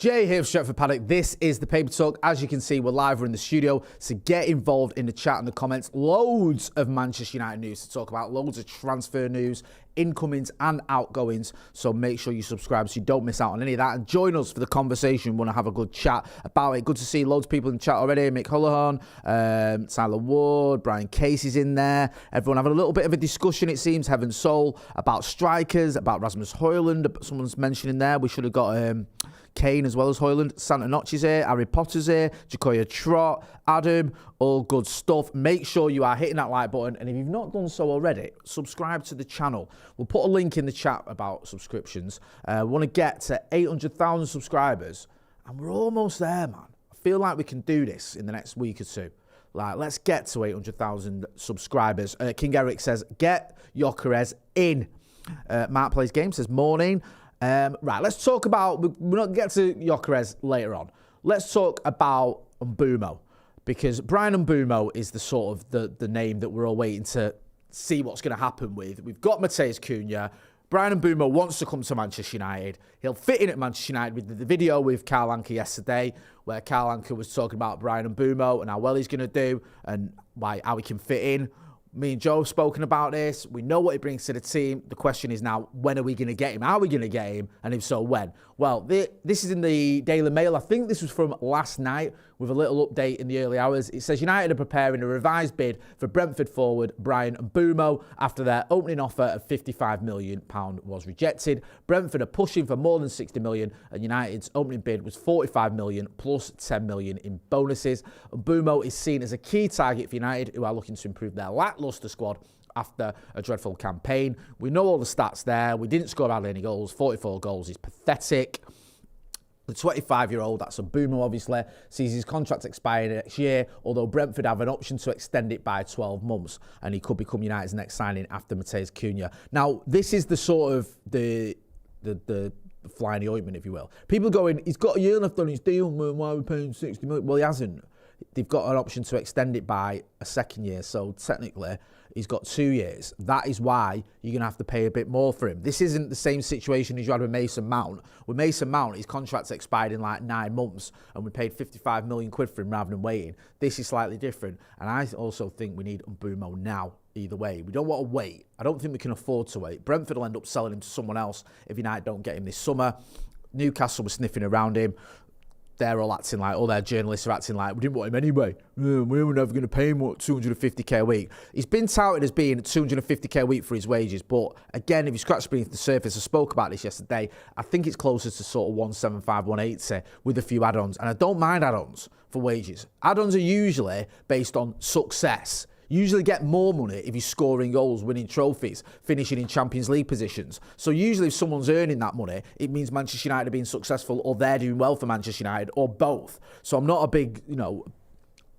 Jay here for Stretford Paddock. This is the Paper Talk. As you can see, we're live, we're in the studio, so get involved in the chat and the comments. Loads of Manchester United news to talk about, loads of transfer news, incomings and outgoings, so make sure you subscribe so you don't miss out on any of that, and join us for the conversation. We want to have a good chat about it. Good to see loads of people in the chat already. Mick Hojlund, Tyler Ward, Brian Casey's in there. Everyone having a little bit of a discussion, it seems, Heaven Soul, about strikers, about Rasmus Hojlund. Someone's mentioning there we should have got Kane as well as Hojlund. Santa Notch's here, Harry Potter's here, Jacoya Trott, Adam, all good stuff. Make sure you are hitting that like button, and if you've not done so already, subscribe to the channel. We'll put a link in the chat about subscriptions. We want to get to 800,000 subscribers, and we're almost there, man. I feel like we can do this in the next week or two. Like, let's get to 800,000 subscribers. King Eric says, get Gyökeres in. Mark Plays Game says, morning. Right, let's talk about, we're not get to Gyökeres later on. Let's talk about Mbeumo, because Bryan Mbeumo is the sort of the name that we're all waiting to see what's going to happen with. We've got Matheus Cunha. Bryan Mbeumo wants to come to Manchester United. He'll fit in at Manchester United. With the video with Carl Anka yesterday, where Carl Anka was talking about Bryan Mbeumo and how well he's going to do and how he can fit in. Me and Joe have spoken about this. We know what he brings to the team. The question is now, when are we going to get him? How are we going to get him? And if so, when? Well, this is in the Daily Mail. I think this was from last night with a little update in the early hours. It says United are preparing a revised bid for Brentford forward Bryan Mbeumo after their opening offer of £55 million was rejected. Brentford are pushing for more than £60 million, and United's opening bid was £45 million plus £10 million in bonuses. Mbeumo is seen as a key target for United, who are looking to improve their lacklustre squad after a dreadful campaign. We know all the stats there. We didn't score hardly any goals. 44 goals is pathetic. The 25-year-old, that's Mbeumo obviously, sees his contract expiring next year, although Brentford have an option to extend it by 12 months, and he could become United's next signing after Matheus Cunha. Now, this is the sort of the fly in the ointment, if you will. People going, he's got a year left on his deal, man, why are we paying 60 million? Well, he hasn't. They've got an option to extend it by a second year, so technically he's got 2 years. That is why you're going to have to pay a bit more for him. This isn't the same situation as you had with Mason Mount. With Mason Mount, his contract's expired in like 9 months, and we paid 55 million quid for him rather than waiting. This is slightly different, and I also think we need Mbeumo now. Either way, we don't want to wait. I don't think we can afford to wait. Brentford will end up selling him to someone else if United don't get him this summer. Newcastle was sniffing around him. They're all acting like, all their journalists are acting like, we didn't want him anyway. We were never going to pay him, what, 250k a week. He's been touted as being 250k a week for his wages, but again, if you scratch beneath the surface, I spoke about this yesterday, I think it's closer to sort of 175, 180 with a few add-ons, and I don't mind add-ons for wages. Add-ons are usually based on success. You usually get more money if you're scoring goals, winning trophies, finishing in Champions League positions. So usually if someone's earning that money, it means Manchester United are being successful, or they're doing well for Manchester United, or both. So I'm not a big,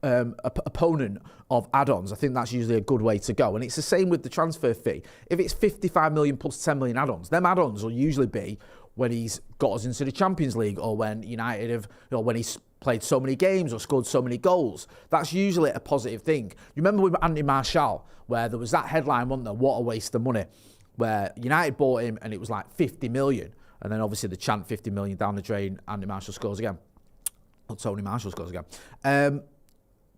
opponent of add-ons. I think that's usually a good way to go. And it's the same with the transfer fee. If it's 55 million plus 10 million add-ons, them add-ons will usually be when he's got us into the Champions League, or when United have, when he's played so many games or scored so many goals. That's usually a positive thing. You remember with Antony Martial, where there was that headline, wasn't there? What a waste of money. Where United bought him and it was like 50 million. And then obviously the chant 50 million down the drain, Antony Martial scores again. Or Tony Martial scores again.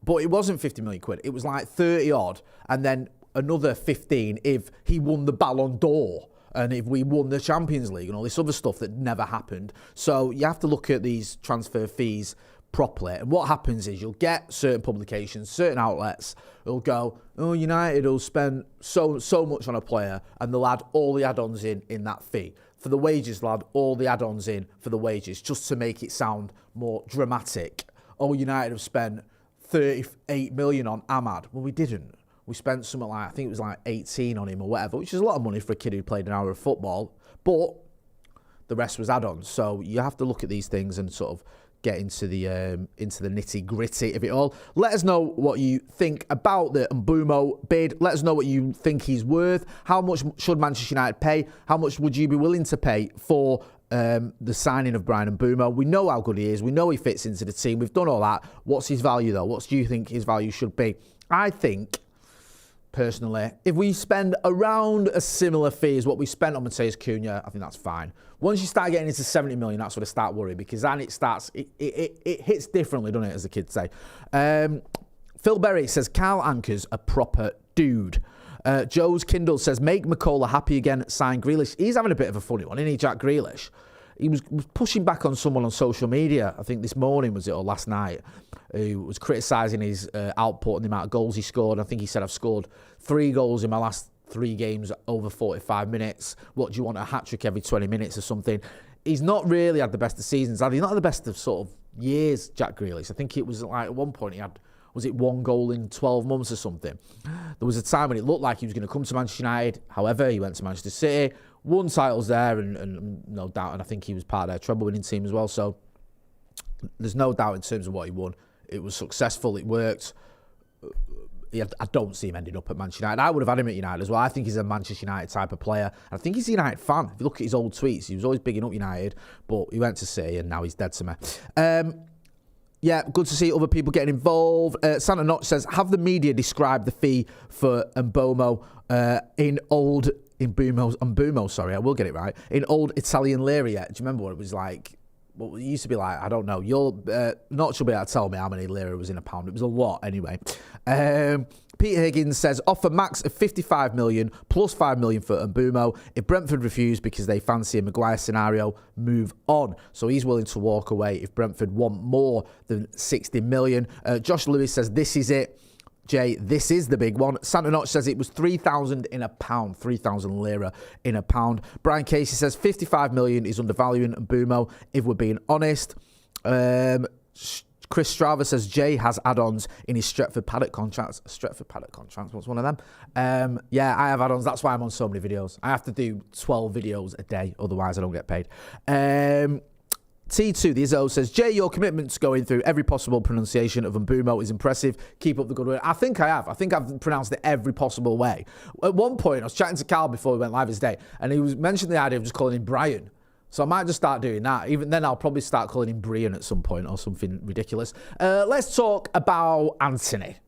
But it wasn't 50 million quid. It was like 30 odd. And then another 15 if he won the Ballon d'Or. And if we won the Champions League and all this other stuff that never happened. So you have to look at these transfer fees properly. And what happens is you'll get certain publications, certain outlets, who'll go, oh, United will spend so much on a player, and they'll add all the add-ons in that fee. For the wages, they'll add all the add-ons in for the wages, just to make it sound more dramatic. Oh, United have spent 38 million on Ahmad. Well, we didn't. We spent something like, I think it was like 18 on him or whatever, which is a lot of money for a kid who played an hour of football. But the rest was add-ons. So you have to look at these things and sort of get into the nitty-gritty of it all. Let us know what you think about the Mbeumo bid. Let us know what you think he's worth. How much should Manchester United pay? How much would you be willing to pay for the signing of Bryan Mbeumo? We know how good he is. We know he fits into the team. We've done all that. What's his value, though? What do you think his value should be? I think, personally. If we spend around a similar fee as what we spent on Mateus Cunha, I think that's fine. Once you start getting into 70 million, that's when I start worrying, because then it hits differently, doesn't it, as the kids say. Phil Berry says, Carl Anker's a proper dude. Joe's Kindle says, make McCullough happy again, sign Grealish. He's having a bit of a funny one, isn't he, Jack Grealish? He was pushing back on someone on social media, I think this morning was it, or last night, who was criticising his output and the amount of goals he scored. I think he said, I've scored 3 goals in my last 3 games over 45 minutes. What do you want, a hat-trick every 20 minutes or something? He's not really had the best of seasons, had he? Not had the best of sort of years, Jack Grealish. I think it was like at one point he had, was it 1 goal in 12 months or something? There was a time when it looked like he was going to come to Manchester United. However, he went to Manchester City, won titles there, and no doubt, and I think he was part of their treble-winning team as well. So there's no doubt in terms of what he won. It was successful. It worked. I don't see him ending up at Manchester United. I would have had him at United as well. I think he's a Manchester United type of player. I think he's a United fan. If you look at his old tweets, he was always bigging up United, but he went to City and now he's dead to me. Yeah, good to see other people getting involved. Santa Notch says, have the media describe the fee for Mbeumo in old Italian lira yet? Do you remember what it was like? What it used to be like? I don't know. You'll Notch will be able to tell me how many lira was in a pound. It was a lot anyway. Peter Higgins says, offer max of 55 million plus 5 million for Mbeumo. If Brentford refuse because they fancy a Maguire scenario, move on. So he's willing to walk away if Brentford want more than 60 million. Josh Lewis says, this is it. Jay, this is the big one. Santa Notch says it was 3,000 in a pound, 3,000 lira in a pound. Brian Casey says 55 million is undervaluing Mbeumo, if we're being honest. Chris Strava says Jay has add-ons in his Stretford Paddock contracts. Stretford Paddock contracts, what's one of them? Yeah, I have add-ons. That's why I'm on so many videos. I have to do 12 videos a day, otherwise I don't get paid. T2, the Izzo says, Jay, your commitment to going through every possible pronunciation of Mbeumo is impressive. Keep up the good work. I think I have. I think I've pronounced it every possible way. At one point, I was chatting to Carl before we went live this day, and he was mentioning the idea of just calling him Bryan. So I might just start doing that. Even then, I'll probably start calling him Brian at some point or something ridiculous. Let's talk about Antony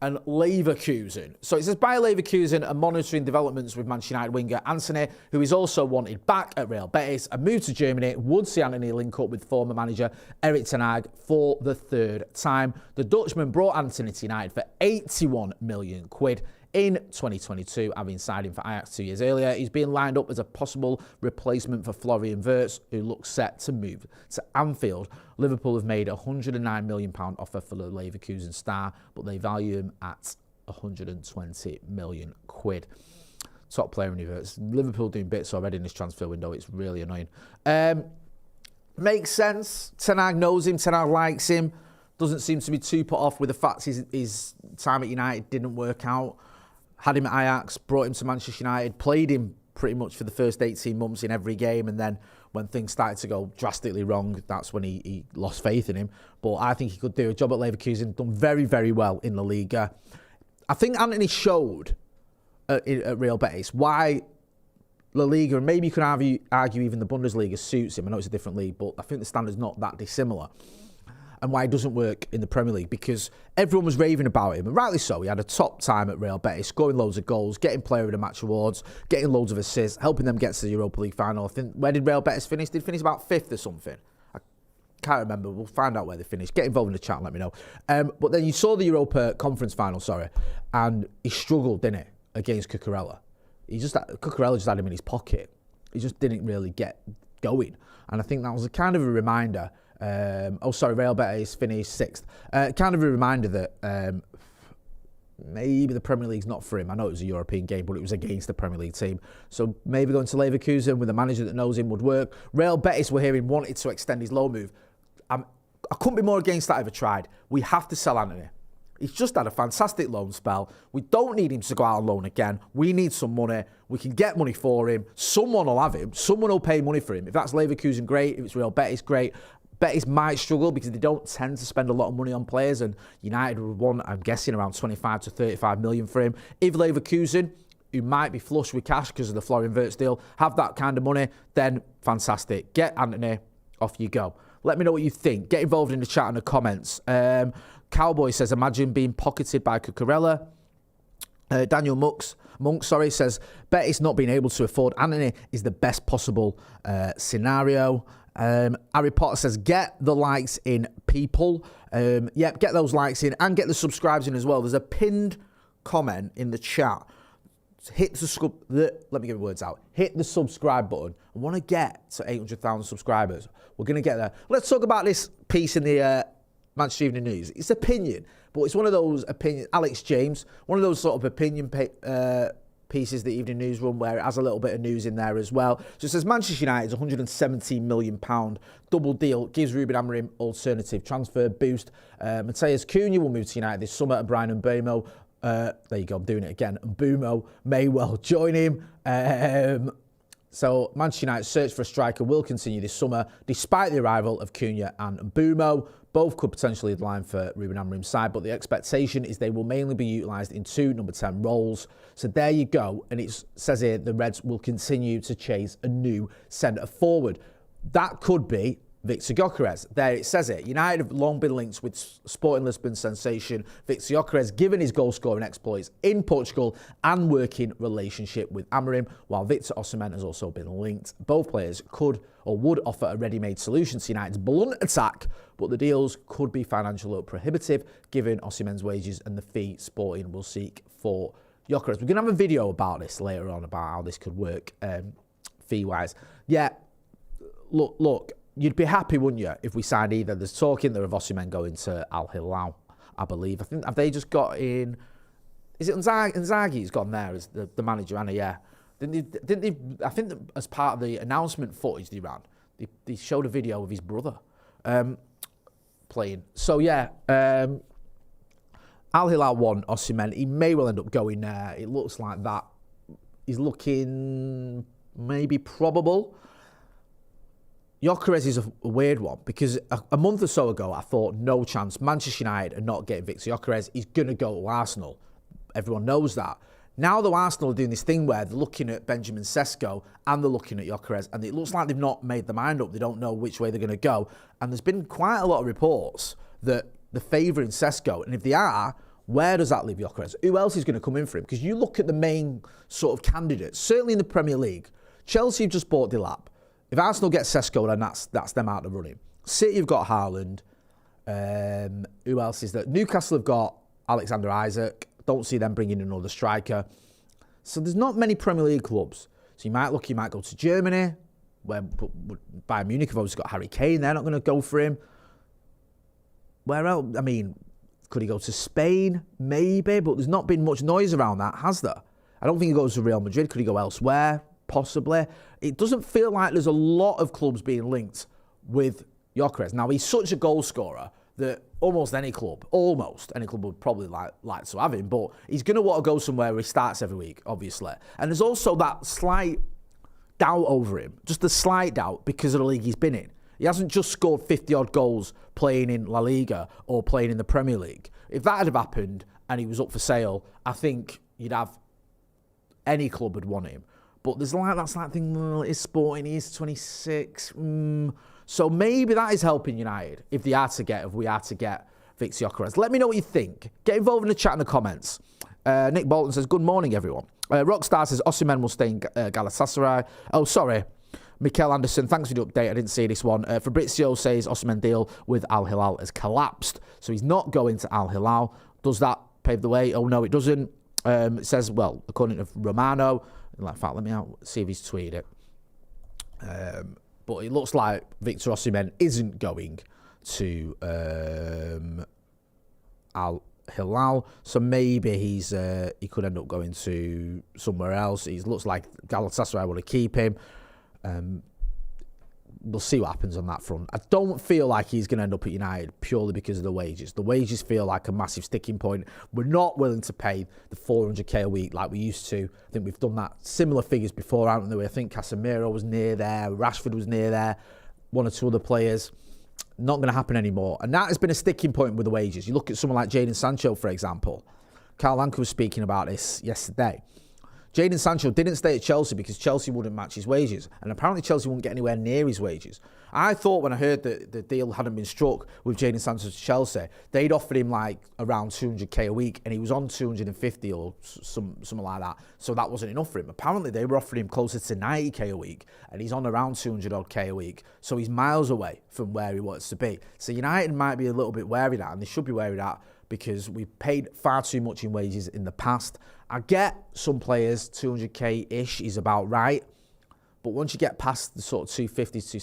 and Leverkusen. So it says, Bayer Leverkusen are monitoring developments with Manchester United winger Antony, who is also wanted back at Real Betis. A move to Germany would see Antony link up with former manager Erik ten Hag for the 3rd time. The Dutchman brought Antony to United for 81 million quid in 2022, having signed him for Ajax 2 years earlier. He's being lined up as a possible replacement for Florian Wirtz, who looks set to move to Anfield. Liverpool have made a £109 million offer for the Leverkusen star, but they value him at 120 million quid. Top player in Wirtz. Liverpool doing bits already in this transfer window. It's really annoying. Makes sense. Ten Hag knows him. Ten Hag likes him. Doesn't seem to be too put off with the fact his time at United didn't work out. Had him at Ajax, brought him to Manchester United, played him pretty much for the first 18 months in every game, and then when things started to go drastically wrong, that's when he lost faith in him. But I think he could do a job at Leverkusen, done very, very well in La Liga. I think Antony showed at Real Betis why La Liga, and maybe you could argue even the Bundesliga suits him. I know it's a different league, but I think the standard's not that dissimilar. And why it doesn't work in the Premier League, because everyone was raving about him, and rightly so. He had a top time at Real Betis, scoring loads of goals, getting player of the match awards, getting loads of assists, helping them get to the Europa League final. I think, where did Real Betis finish? Did finish about 5th or something? I can't remember. We'll find out where they finished. Get involved in the chat and let me know. But then you saw the Europa Conference final, and he struggled, didn't he, against Cucurella. Cucurella just had him in his pocket. He just didn't really get going. And I think that was a kind of a reminder. Real Betis finished 6th. Kind of a reminder that maybe the Premier League's not for him. I know it was a European game, but it was against the Premier League team. So maybe going to Leverkusen with a manager that knows him would work. Real Betis, we're hearing, wanted to extend his loan move. I couldn't be more against that if I tried. We have to sell Antony. He's just had a fantastic loan spell. We don't need him to go out on loan again. We need some money. We can get money for him. Someone will have him. Someone will pay money for him. If that's Leverkusen, great. If it's Real Betis, great. Betis might struggle because they don't tend to spend a lot of money on players, and United would want, I'm guessing, around 25 to 35 million for him. If Leverkusen, who might be flush with cash because of the Florian Wirtz deal, have that kind of money, then fantastic. Get Antony, off you go. Let me know what you think. Get involved in the chat and the comments. Cowboy says, imagine being pocketed by Cucurella. Daniel Monk, says, bet it's not being able to afford Antony is the best possible scenario. Harry Potter says, get the likes in, people. Yep, get those likes in and get the subscribes in as well. There's a pinned comment in the chat. Let me get the words out. Hit the subscribe button. I want to get to 800,000 subscribers. We're going to get there. Let's talk about this piece in the Manchester Evening News. It's opinion, but it's one of those opinion. Alex James, one of those sort of opinion pieces the Evening News run where it has a little bit of news in there as well. So it says Manchester United's £117 million double deal gives Ruben Amorim alternative transfer boost. Matheus Cunha will move to United this summer, and Bryan Mbeumo. There you go, I'm doing it again. Mbeumo may well join him. So Manchester United's search for a striker will continue this summer, despite the arrival of Cunha and Mbeumo. Both could potentially align for Ruben Amorim's side, but the expectation is they will mainly be utilised in 2 number 10 roles. So there you go. And it says here the Reds will continue to chase a new centre forward. That could be Victor Gyökeres. There it says it. United have long been linked with Sporting Lisbon sensation Victor Gyökeres, given his goal-scoring exploits in Portugal and working relationship with Amorim, while Victor Osimhen has also been linked. Both players could or would offer a ready-made solution to United's blunt attack, but the deals could be financially prohibitive, given Osimhen's wages and the fee Sporting will seek for Gyökeres. We're going to have a video about this later on, about how this could work fee-wise. Yeah, look. You'd be happy, wouldn't you, if we signed either? There's talking there of Osimhen going to Al Hilal, I believe. I think, have they just got in... Is it Inzaghi's gone there as the manager, Anna? Yeah. Didn't they, I think that as part of the announcement footage they ran, they showed a video of his brother playing. So, yeah, Al Hilal won Osimhen. He may well end up going there. It looks like that. He's looking maybe probable. Gyökeres is a weird one because a month or so ago I thought no chance Manchester United are not getting Victor Gyökeres. He's going to go to Arsenal. Everyone knows that. Now though, Arsenal are doing this thing where they're looking at Benjamin Sesko and they're looking at Gyökeres, and it looks like they've not made their mind up. They don't know which way they're going to go. And there's been quite a lot of reports that they're favouring Sesko. And if they are, where does that leave Gyökeres? Who else is going to come in for him? Because you look at the main sort of candidates, certainly in the Premier League. Chelsea have just bought Delap. If Arsenal get Sesko, then that's them out of the running. City have got Hojlund. Who else is there? Newcastle have got Alexander Isak. Don't see them bringing in another striker. So there's not many Premier League clubs. So you might go to Germany, where Bayern Munich have obviously got Harry Kane. They're not going to go for him. Where else? I mean, could he go to Spain? Maybe, but there's not been much noise around that, has there? I don't think he goes to Real Madrid. Could he go elsewhere? Possibly. It doesn't feel like there's a lot of clubs being linked with Gyökeres. Now, he's such a goal scorer that almost any club would probably like to have him, but he's going to want to go somewhere where he starts every week, obviously. And there's also that slight doubt over him, just a slight doubt because of the league he's been in. He hasn't just scored 50-odd goals playing in La Liga or playing in the Premier League. If that had have happened and he was up for sale, I think you'd have any club would want him. But there's that slight thing, well, is Sporting, he is 26. So maybe that is helping United if we are to get Victor Gyökeres. Let me know what you think. Get involved in the chat in the comments. Nick Bolton says, good morning, everyone. Rockstar says, Osimhen will stay in Galatasaray. Oh, sorry. Mikel Anderson, thanks for the update. I didn't see this one. Fabrizio says Osimhen deal with Al Hilal has collapsed. So he's not going to Al Hilal. Does that pave the way? Oh, no, it doesn't. It says, well, according to Romano, in fact, let me see if he's tweeted it. But it looks like Victor Osimhen isn't going to Al Hilal, so maybe he could end up going to somewhere else. It looks like Galatasaray want to keep him. We'll see what happens on that front. I don't feel like he's going to end up at United purely because of the wages. The wages feel like a massive sticking point. We're not willing to pay the 400k a week like we used to. I think we've done that similar figures before, haven't we? I think Casemiro was near there, Rashford was near there, one or two other players. Not going to happen anymore. And that has been a sticking point with the wages. You look at someone like Jadon Sancho, for example. Carl Anka was speaking about this yesterday. Jadon Sancho didn't stay at Chelsea because Chelsea wouldn't match his wages. And apparently Chelsea wouldn't get anywhere near his wages. I thought when I heard that the deal hadn't been struck with Jadon Sancho to Chelsea, they'd offered him like around 200k a week and he was on 250 or something like that. So that wasn't enough for him. Apparently they were offering him closer to 90k a week and he's on around 200 odd k a week. So he's miles away from where he wants to be. So United might be a little bit wary of that, and they should be wary of that because we've paid far too much in wages in the past. I get some players, 200k-ish is about right. But once you get past the sort of 250s,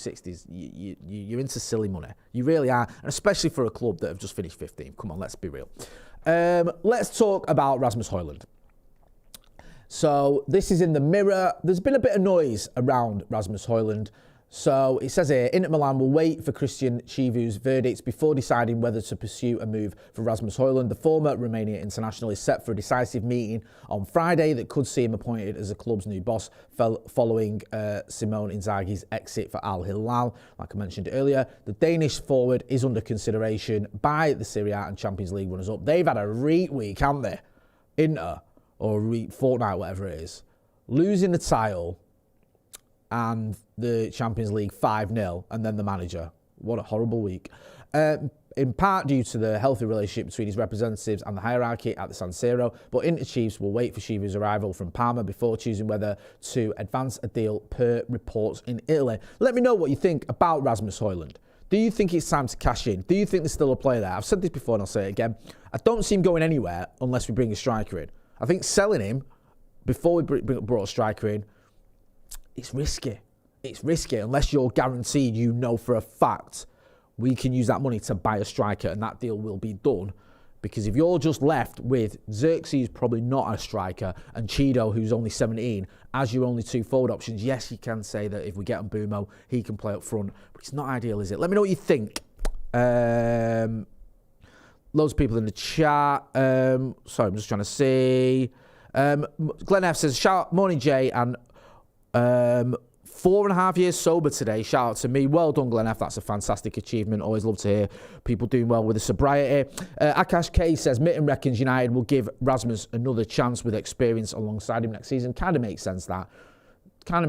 260s, you're into silly money. You really are, and especially for a club that have just finished 15th. Come on, let's be real. Let's talk about Rasmus Hojlund. So this is in the Mirror. There's been a bit of noise around Rasmus Hojlund. So it says here, Inter Milan will wait for Christian Chivu's verdicts before deciding whether to pursue a move for Rasmus Hojlund. The former Romanian international is set for a decisive meeting on Friday that could see him appointed as the club's new boss following Simone Inzaghi's exit for Al Hilal. Like I mentioned earlier, the Danish forward is under consideration by the Serie A and Champions League runners-up. They've had a reek week, haven't they? Inter, or fortnight, whatever it is, losing the title and the Champions League 5-0, and then the manager. What a horrible week. In part due to the healthy relationship between his representatives and the hierarchy at the San Siro, but Inter Chiefs will wait for Chivu's arrival from Parma before choosing whether to advance a deal per reports in Italy. Let me know what you think about Rasmus Hojlund. Do you think it's time to cash in? Do you think there's still a player there? I've said this before and I'll say it again. I don't see him going anywhere unless we bring a striker in. I think selling him before we brought a striker in, it's risky. It's risky unless you're guaranteed, you know for a fact, we can use that money to buy a striker and that deal will be done. Because if you're just left with Xerxes, probably not a striker, and Cheeto, who's only 17, as your only two forward options, yes, you can say that if we get Mbeumo, he can play up front. But it's not ideal, is it? Let me know what you think. Loads of people in the chat. Sorry, I'm just trying to see. Glenn F says, shout out, morning Jay, and 4.5 years sober today. Shout out to me. Well done, Glenn F. That's a fantastic achievement. Always love to hear people doing well with the sobriety. Akash K says, Mitten reckons United will give Rasmus another chance with experience alongside him next season. Kind of makes sense, that.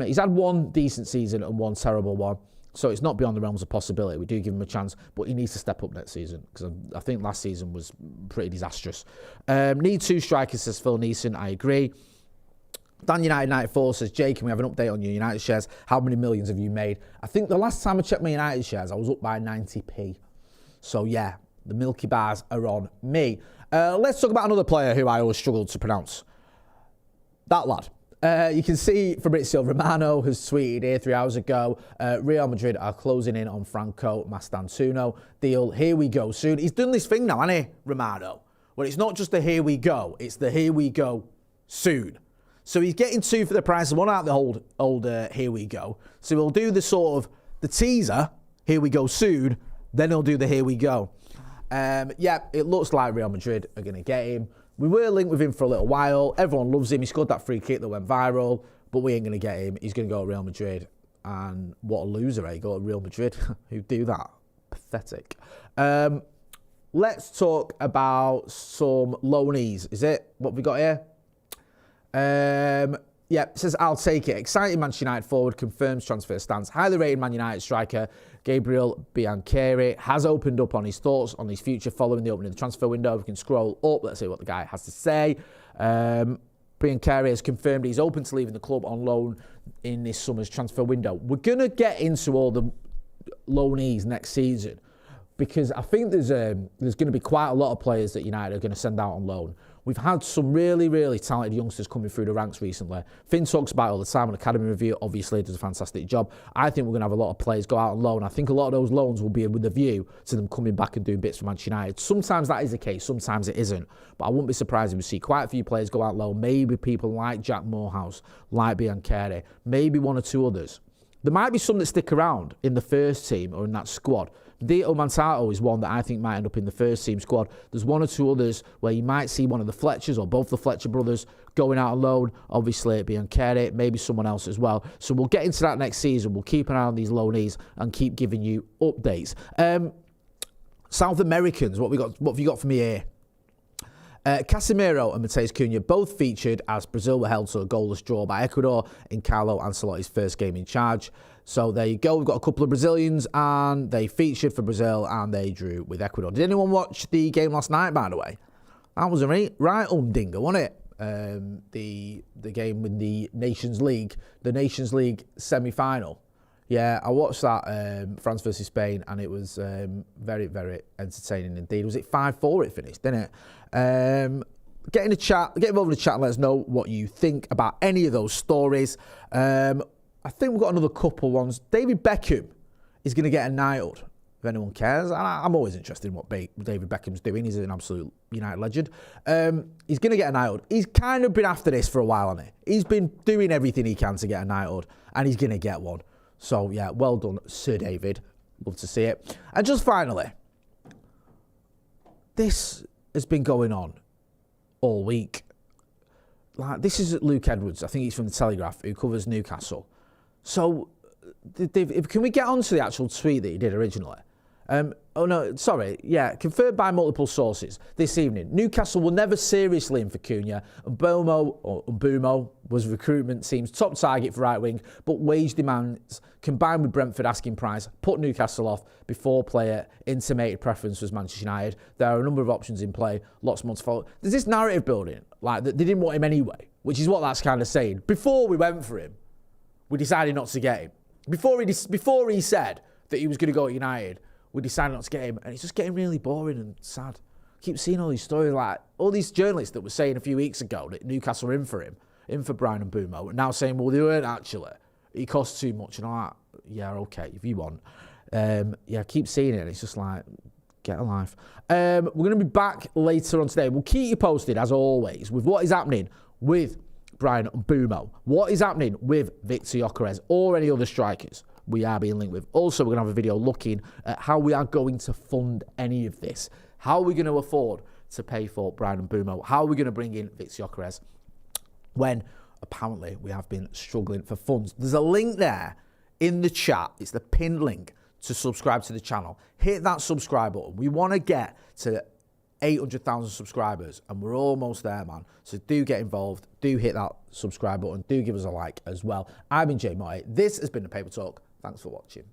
He's had one decent season and one terrible one. So it's not beyond the realms of possibility. We do give him a chance, but he needs to step up next season because I think last season was pretty disastrous. Need two strikers, says Phil Neeson. I agree. Dan United 94 says, Jay, can we have an update on your United shares? How many millions have you made? I think the last time I checked my United shares, I was up by 90p. So yeah, the Milky Bars are on me. Let's talk about another player who I always struggled to pronounce. That lad. You can see Fabrizio Romano has tweeted here 3 hours ago, Real Madrid are closing in on Franco Mastantuono deal. Here we go soon. He's done this thing now, hasn't he, Romano? Well, it's not just the here we go, it's the here we go soon. So he's getting two for the price of one out the old here we go. So he'll do the sort of the teaser, here we go soon, then he'll do the here we go. Yeah, it looks like Real Madrid are going to get him. We were linked with him for a little while. Everyone loves him. He scored that free kick that went viral, but we ain't going to get him. He's going to go to Real Madrid. And what a loser, eh? Go to Real Madrid. Who'd do that? Pathetic. Let's talk about some loanees. Is it? What have we got here? Yeah, it says, I'll take it. Exciting Manchester United forward confirms transfer stance. Highly rated Man United striker Gabriel Biancheri has opened up on his thoughts on his future following the opening of the transfer window. We can scroll up. Let's see what the guy has to say. Biancheri has confirmed he's open to leaving the club on loan in this summer's transfer window. We're going to get into all the loanees next season because I think there's going to be quite a lot of players that United are going to send out on loan. We've had some really, really talented youngsters coming through the ranks recently. Finn talks about it all the time on Academy Review. Obviously, does a fantastic job. I think we're going to have a lot of players go out on loan. I think a lot of those loans will be with a view to them coming back and doing bits for Manchester United. Sometimes that is the case. Sometimes it isn't. But I wouldn't be surprised if we see quite a few players go out loan. Maybe people like Jack Morehouse, like Biancheri, maybe one or two others. There might be some that stick around in the first team or in that squad. Dito Mantato is one that I think might end up in the first team squad. There's one or two others where you might see one of the Fletchers or both the Fletcher brothers going out on loan. Obviously, Biancheri, maybe someone else as well. So we'll get into that next season. We'll keep an eye on these loanees and keep giving you updates. South Americans, what have you got for me here? Casemiro and Matheus Cunha both featured as Brazil were held to a goalless draw by Ecuador in Carlo Ancelotti's first game in charge. So there you go. We've got a couple of Brazilians and they featured for Brazil and they drew with Ecuador. Did anyone watch the game last night, by the way? That was a right umdinger, wasn't it? The game in the Nations League semi-final. Yeah, I watched that, France versus Spain, and it was very, very entertaining indeed. Was it 5-4 it finished, didn't it? Get involved in the chat and let us know what you think about any of those stories. I think we've got another couple ones. David Beckham is going to get annihilated, if anyone cares. And I'm always interested in what David Beckham's doing. He's an absolute United legend. He's going to get annihilated. He's kind of been after this for a while, hasn't he? He's been doing everything he can to get annihilated, and he's going to get one. So, yeah, well done, Sir David. Love to see it. And just finally, this has been going on all week. Like, this is Luke Edwards. I think he's from the Telegraph, who covers Newcastle. So, can we get on to the actual tweet that he did originally? Confirmed by multiple sources this evening. Newcastle will never seriously in for Cunha. Mbeumo was recruitment team's top target for right wing, but wage demands combined with Brentford asking price put Newcastle off before player intimated preference was Manchester United. There are a number of options in play, lots more to follow. There's this narrative building, like that they didn't want him anyway, which is what that's kind of saying. Before we went for him, we decided not to get him. Before he said that he was going to go at United, we decided not to get him, and it's just getting really boring and sad. I keep seeing all these stories, like all these journalists that were saying a few weeks ago that Newcastle were in for him, in for Bryan Mbeumo, and now saying, well, they weren't actually. He costs too much, and I'm like, yeah, okay, if you want. I keep seeing it, and it's just like, get a life. We're going to be back later on today. We'll keep you posted, as always, with what is happening with Bryan Mbeumo, what is happening with Victor Gyökeres, or any other strikers we are being linked with. Also, we're going to have a video looking at how we are going to fund any of this. How are we going to afford to pay for Bryan Mbeumo? How are we going to bring in Victor Gyökeres when apparently we have been struggling for funds? There's a link there in the chat. It's the pinned link to subscribe to the channel. Hit that subscribe button. We want to get to 800,000 subscribers, and we're almost there, man. So do get involved. Do hit that subscribe button. Do give us a like as well. I've been Jay Motti. This has been The Paper Talk. Thanks for watching.